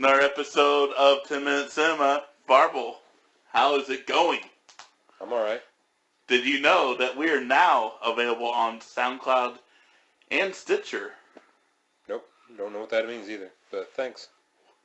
Another episode of 10 Minute Cinema. Barble, how is it going? I'm alright. Did you know that we are now available on SoundCloud and Stitcher? Nope, don't know what that means either, but thanks.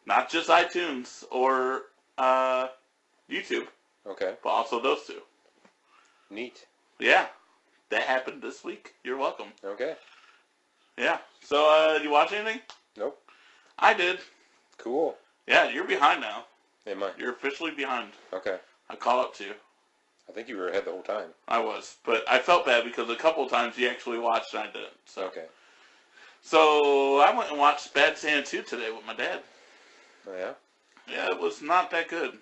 Not just iTunes or YouTube. Okay. But also those two. Neat. Yeah, that happened this week. You're welcome. Okay. Yeah. So, did you watch anything? Nope. I did. Cool. Yeah, you're behind now. Am I? You're officially behind. Okay. I caught up to you. I think you were ahead the whole time. I was, but I felt bad because a couple of times you actually watched and I didn't. So. Okay. So I went and watched Bad Santa 2 today with my dad. Oh, yeah? Yeah, it was not that good.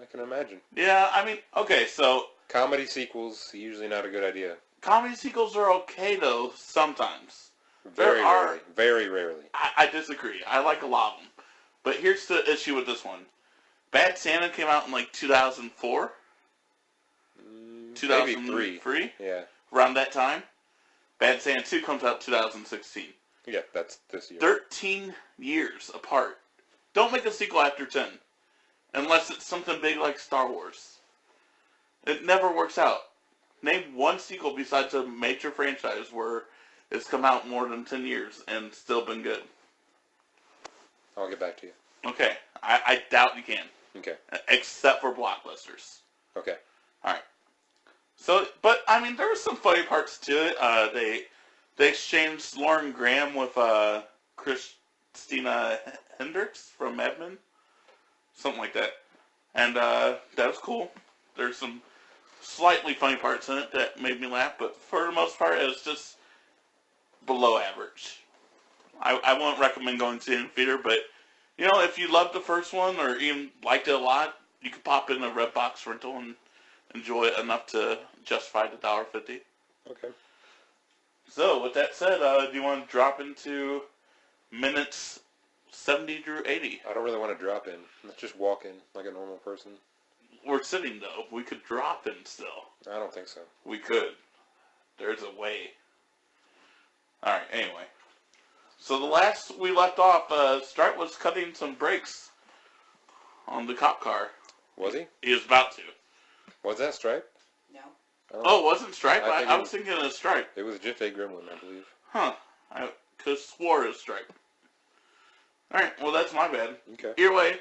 I can imagine. Yeah, I mean, okay, so... Comedy sequels, usually not a good idea. Comedy sequels are okay, though, sometimes. Very rarely. Very rarely. I disagree. I like a lot of them. But here's the issue with this one. Bad Santa came out in, like, 2004? 2003? Maybe 3. Yeah. Around that time. Bad Santa 2 comes out 2016. Yeah, that's this year. 13 years apart. Don't make a sequel after 10. Unless it's something big like Star Wars. It never works out. Name one sequel besides a major franchise where it's come out more than 10 years and still been good. I'll get back to you. Okay. I doubt you can. Okay. Except for blockbusters. Okay. Alright. So, but, I mean, there were some funny parts to it. They exchanged Lauren Graham with Christina Hendricks from Mad Men. Something like that. And that was cool. There's some slightly funny parts in it that made me laugh, but for the most part, it was just below average. I won't recommend going to see it in theater, but, you know, if you loved the first one or even liked it a lot, you could pop in a Redbox rental and enjoy it enough to justify the $1.50. Okay. So, with that said, do you want to drop into minutes 70 through 80? I don't really want to drop in. Let's just walk in like a normal person. We're sitting, though. We could drop in still. I don't think so. We could. There's a way. Alright, anyway. So the last we left off, Stripe was cutting some brakes on the cop car. Was he? He was about to. Was that Stripe? No. Oh, it wasn't Stripe? I was it thinking of Stripe. It was just a gremlin, I believe. Huh. I could have swore it was Stripe. Alright, well that's my bad. Okay. Either way,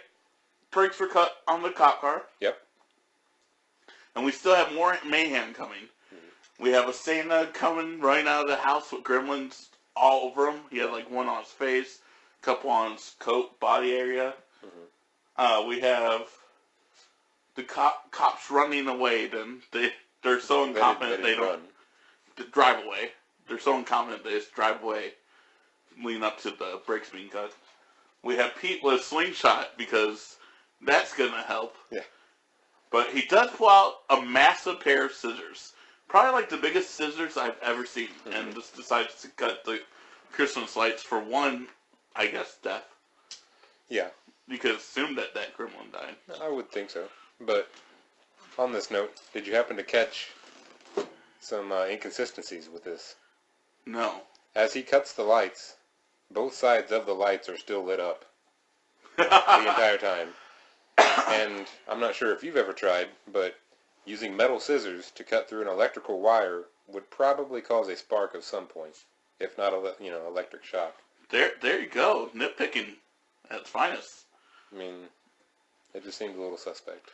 brakes were cut on the cop car. Yep. And we still have more mayhem coming. Mm-hmm. We have a Santa coming running out of the house with gremlins all over him. He had like one on his face, a couple on his coat, body area. Mm-hmm. We have the cops running away. Then they're so incompetent they don't drive away. They're so incompetent they just drive away, leading up to the brakes being cut. We have Pete with a slingshot because that's gonna help. Yeah. But he does pull out a massive pair of scissors. Probably like the biggest scissors I've ever seen. Mm-hmm. And just decides to cut the Christmas lights for one, I guess, death. Yeah. You could assume that gremlin died. I would think so. But on this note, did you happen to catch some inconsistencies with this? No. As he cuts the lights, both sides of the lights are still lit up the entire time. And I'm not sure if you've ever tried, but using metal scissors to cut through an electrical wire would probably cause a spark of some point, if not electric shock. There you go. Nitpicking at its finest. I mean, it just seemed a little suspect.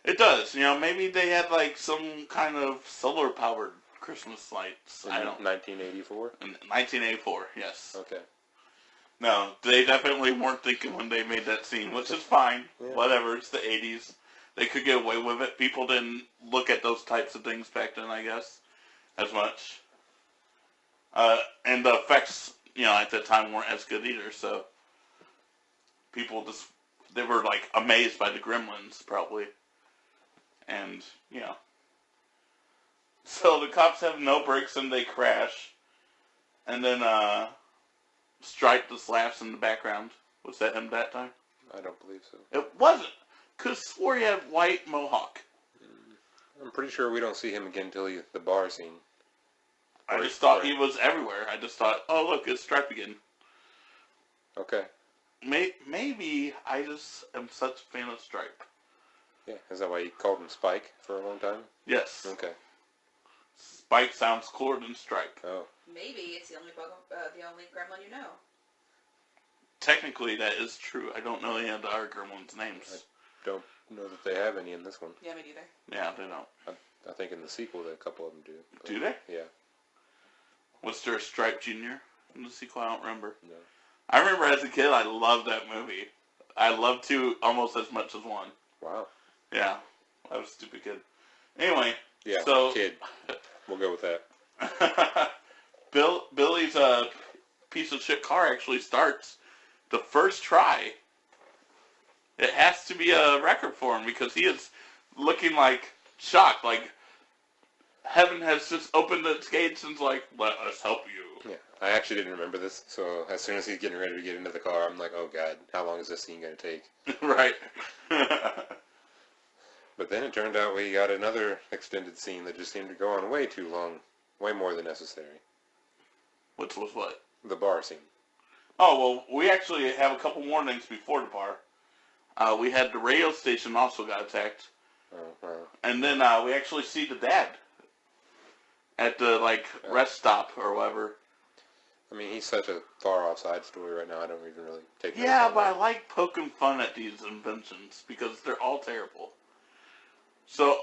It does. You know, maybe they had like some kind of solar-powered Christmas lights. I don't know. 1984? In 1984, yes. Okay. No, they definitely weren't thinking when they made that scene, which is fine. Yeah. Whatever, it's the 80s. They could get away with it. People didn't look at those types of things back then, I guess, as much. And the effects, at that time weren't as good either, so people they were, like, amazed by the Gremlins, probably. And, So the cops have no brakes and they crash. And then, Stripe just laughs in the background. Was that him that time? I don't believe so. It wasn't. Could have swore he had white mohawk. I'm pretty sure we don't see him again until the bar scene. I just thought he was everywhere. I just thought, oh look, it's Stripe again. Okay. maybe I just am such a fan of Stripe. Yeah, is that why you called him Spike for a long time? Yes. Okay. Spike sounds cooler than Stripe. Oh. Maybe it's the only gremlin you know. Technically, that is true. I don't know any of the other Gremlins' names. I don't know that they have any in this one. Yeah, me neither. Yeah, they don't. I think in the sequel, a couple of them do. But, Do they? Yeah. Was there a Stripe Jr. in the sequel? I don't remember. No. I remember as a kid, I loved that movie. I loved 2 almost as much as 1. Wow. Yeah. I was a stupid kid. Anyway. Yeah, so, kid. We'll go with that. Billy's piece of shit car actually starts the first try. It has to be a record for him because he is looking like shocked, like heaven has just opened its gates and's like, let us help you. Yeah, I actually didn't remember this, so as soon as he's getting ready to get into the car, I'm like, oh god, how long is this scene going to take? Right. But then it turned out we got another extended scene that just seemed to go on way too long, way more than necessary. Which was what? The bar scene. Oh, well, we actually have a couple more things before the bar. We had the radio station also got attacked. Oh, wow. And then we actually see the dad at the, rest stop or whatever. I mean, he's such a far-off side story right now, I don't even really take notice Yeah, of but it. I like poking fun at these inventions because they're all terrible. So,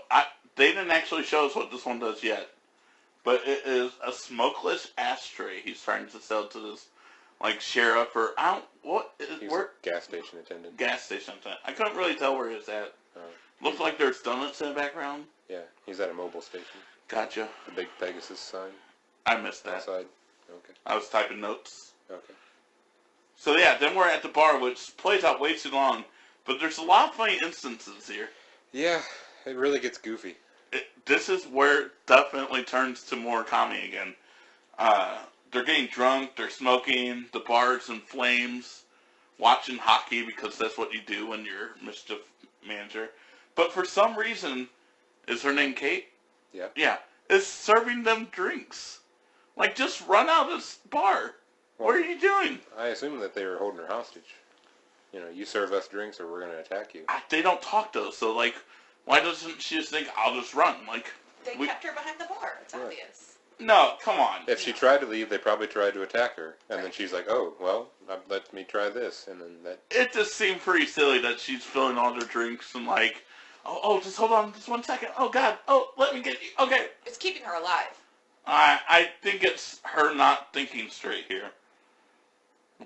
they didn't actually show us what this one does yet. But it is a smokeless ashtray he's trying to sell to this, sheriff or, He's a gas station attendant. Gas station attendant. I couldn't really tell where it's at. Looks like there's donuts in the background. Yeah, he's at a mobile station. Gotcha. The big Pegasus sign. I missed that. Outside. Okay. I was typing notes. Okay. So yeah, then we're at the bar, which plays out way too long. But there's a lot of funny instances here. Yeah, it really gets goofy. This is where it definitely turns to more comedy again. They're getting drunk, they're smoking, the bar's in flames, watching hockey because that's what you do when you're mischief manager. But for some reason, is her name Kate? Yeah. Yeah. Is serving them drinks. Just run out of this bar. Well, what are you doing? I assume that they were holding her hostage. You serve us drinks or we're going to attack you. They don't talk though, so why doesn't she just think, I'll just run? They kept her behind the bar. It's obvious. No, come on. If she tried to leave, they probably tried to attack her. And then she's like, oh, well, let me try this. And then that... It just seemed pretty silly that she's filling all their drinks and oh, just hold on just 1 second. Oh, God. Oh, let me get you. Okay. It's keeping her alive. I think it's her not thinking straight here.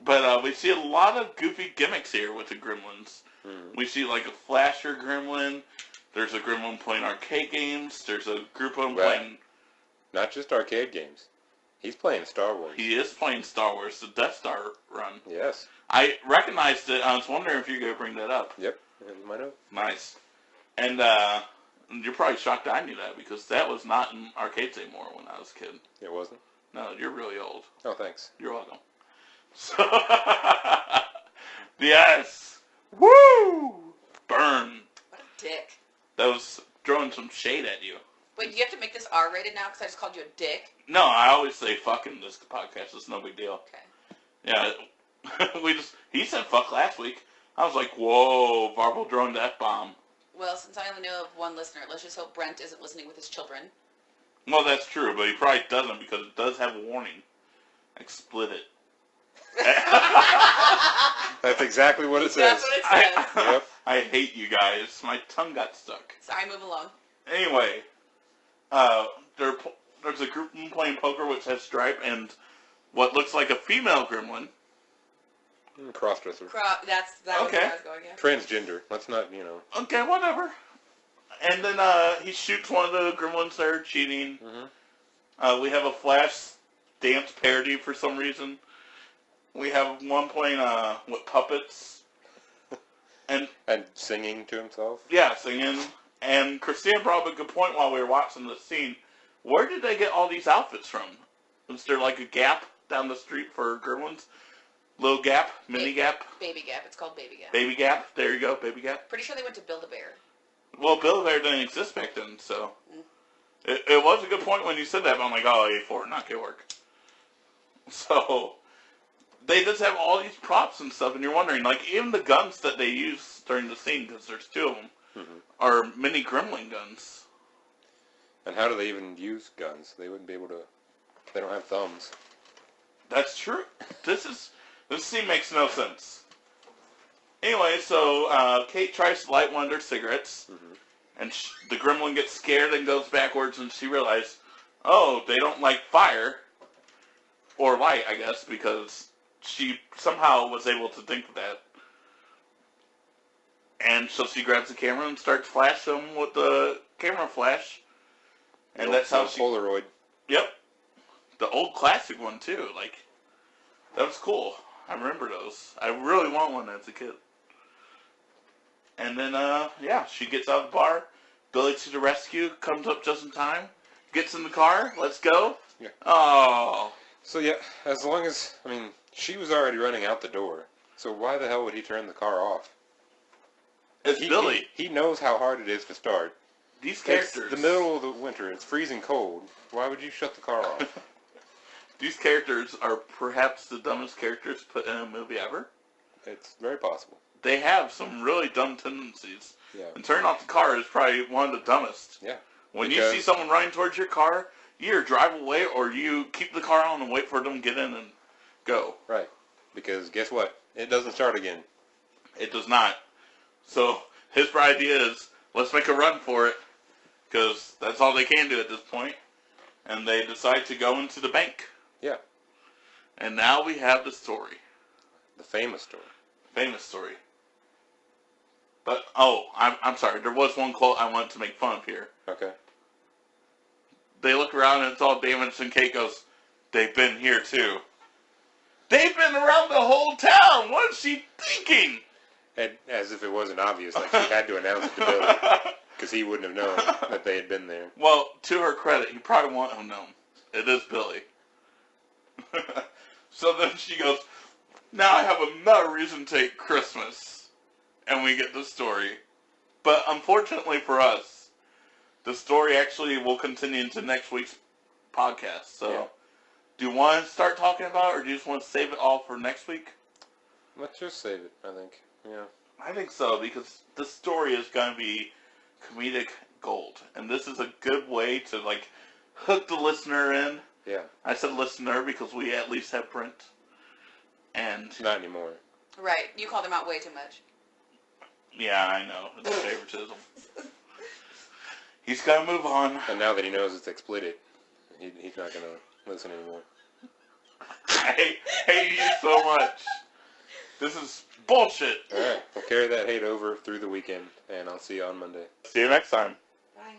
But we see a lot of goofy gimmicks here with the Gremlins. Mm-hmm. We see a flasher gremlin. There's a gremlin playing arcade games. There's a group of them playing... Not just arcade games. He's playing Star Wars. He is playing Star Wars, the Death Star run. Yes. I recognized it. I was wondering if you could bring that up. Yep. Might have. Nice. And you're probably shocked I knew that because that was not in arcades anymore when I was a kid. It wasn't? No, you're really old. Oh, thanks. You're welcome. So, yes. Woo! Burn. What a dick. That was throwing some shade at you. Wait, do you have to make this R-rated now because I just called you a dick? No, I always say fuck in this podcast. It's no big deal. Okay. Yeah. He said fuck last week. I was like, whoa, Varble droned that bomb. Well, since I only know of one listener, let's just hope Brent isn't listening with his children. Well, that's true, but he probably doesn't because it does have a warning. Split it. That's exactly what it says. That's what it says. Yep. I hate you guys. My tongue got stuck. Sorry, move along. Anyway, there's a group of them playing poker which has Stripe and what looks like a female gremlin. Crossdresser. That was where I was going, yeah. Transgender. Let's not, Okay, whatever. And then he shoots one of the gremlins there cheating. Mm-hmm. We have a Flash dance parody for some reason. We have one playing with puppets. And singing to himself? Yeah, singing. And Christina brought up a good point while we were watching this scene. Where did they get all these outfits from? Is there a Gap down the street for gremlins? Little Gap? Mini Gap? Baby Gap. It's called Baby Gap. Baby Gap? There you go, Baby Gap. Pretty sure they went to Build-A-Bear. Well, Build-A-Bear didn't exist back then, so... It was a good point when you said that, but I'm like, oh, A4, not good work. So, they just have all these props and stuff, and you're wondering, like, even the guns that they use during the scene, because there's 2 of them, are mini Gremlin guns. And how do they even use guns? They wouldn't be able to. They don't have thumbs. That's true. This scene makes no sense. Anyway, so Kate tries to light one of their cigarettes, and the Gremlin gets scared and goes backwards, and she realizes, oh, they don't like fire, or light, I guess, because she somehow was able to think of that. And so she grabs the camera and starts flashing them with the camera flash. And that's how she... Polaroid. Yep. The old classic one, too. Like, that was cool. I remember those. I really want one as a kid. And then, yeah, she gets out of the bar. Billy to the rescue, comes up just in time, gets in the car, let's go. Yeah. Oh. So, yeah, as long as, I mean, she was already running out the door. So why the hell would he turn the car off? It's Billy. He knows how hard it is to start. These characters. It's the middle of the winter. It's freezing cold. Why would you shut the car off? These characters are perhaps the dumbest characters put in a movie ever. It's very possible. They have some really dumb tendencies. Yeah. And turning off the car is probably one of the dumbest. Yeah. When you see someone running towards your car, you either drive away or you keep the car on and wait for them to get in and go. Right. Because guess what? It doesn't start again. It does not. So his idea is, let's make a run for it. Because that's all they can do at this point. And they decide to go into the bank. Yeah. And now we have the story. The famous story. Famous story. But, oh, I'm sorry. There was one quote I wanted to make fun of here. Okay. They look around and it's all damaged and Kate goes, they've been here too. They've been around the whole town. What is she thinking? And as if it wasn't obvious, like she had to announce it to Billy. Because he wouldn't have known that they had been there. Well, to her credit, he probably wouldn't have known. It is Billy. So then she goes, now I have another reason to take Christmas. And we get the story. But unfortunately for us, the story actually will continue into next week's podcast. So, yeah. Do you want to start talking about it, or do you just want to save it all for next week? Let's just save it, I think. Yeah. I think so, because the story is going to be comedic gold. And this is a good way to, like, hook the listener in. Yeah. I said listener because we at least have Brent. And... Not anymore. Right. You called him out way too much. Yeah, I know. It's favoritism. He's got to move on. And now that he knows it's explicit, he's not going to listen anymore. I hate you so much. This is bullshit. Alright, we'll carry that hate over through the weekend, and I'll see you on Monday. See you next time. Bye.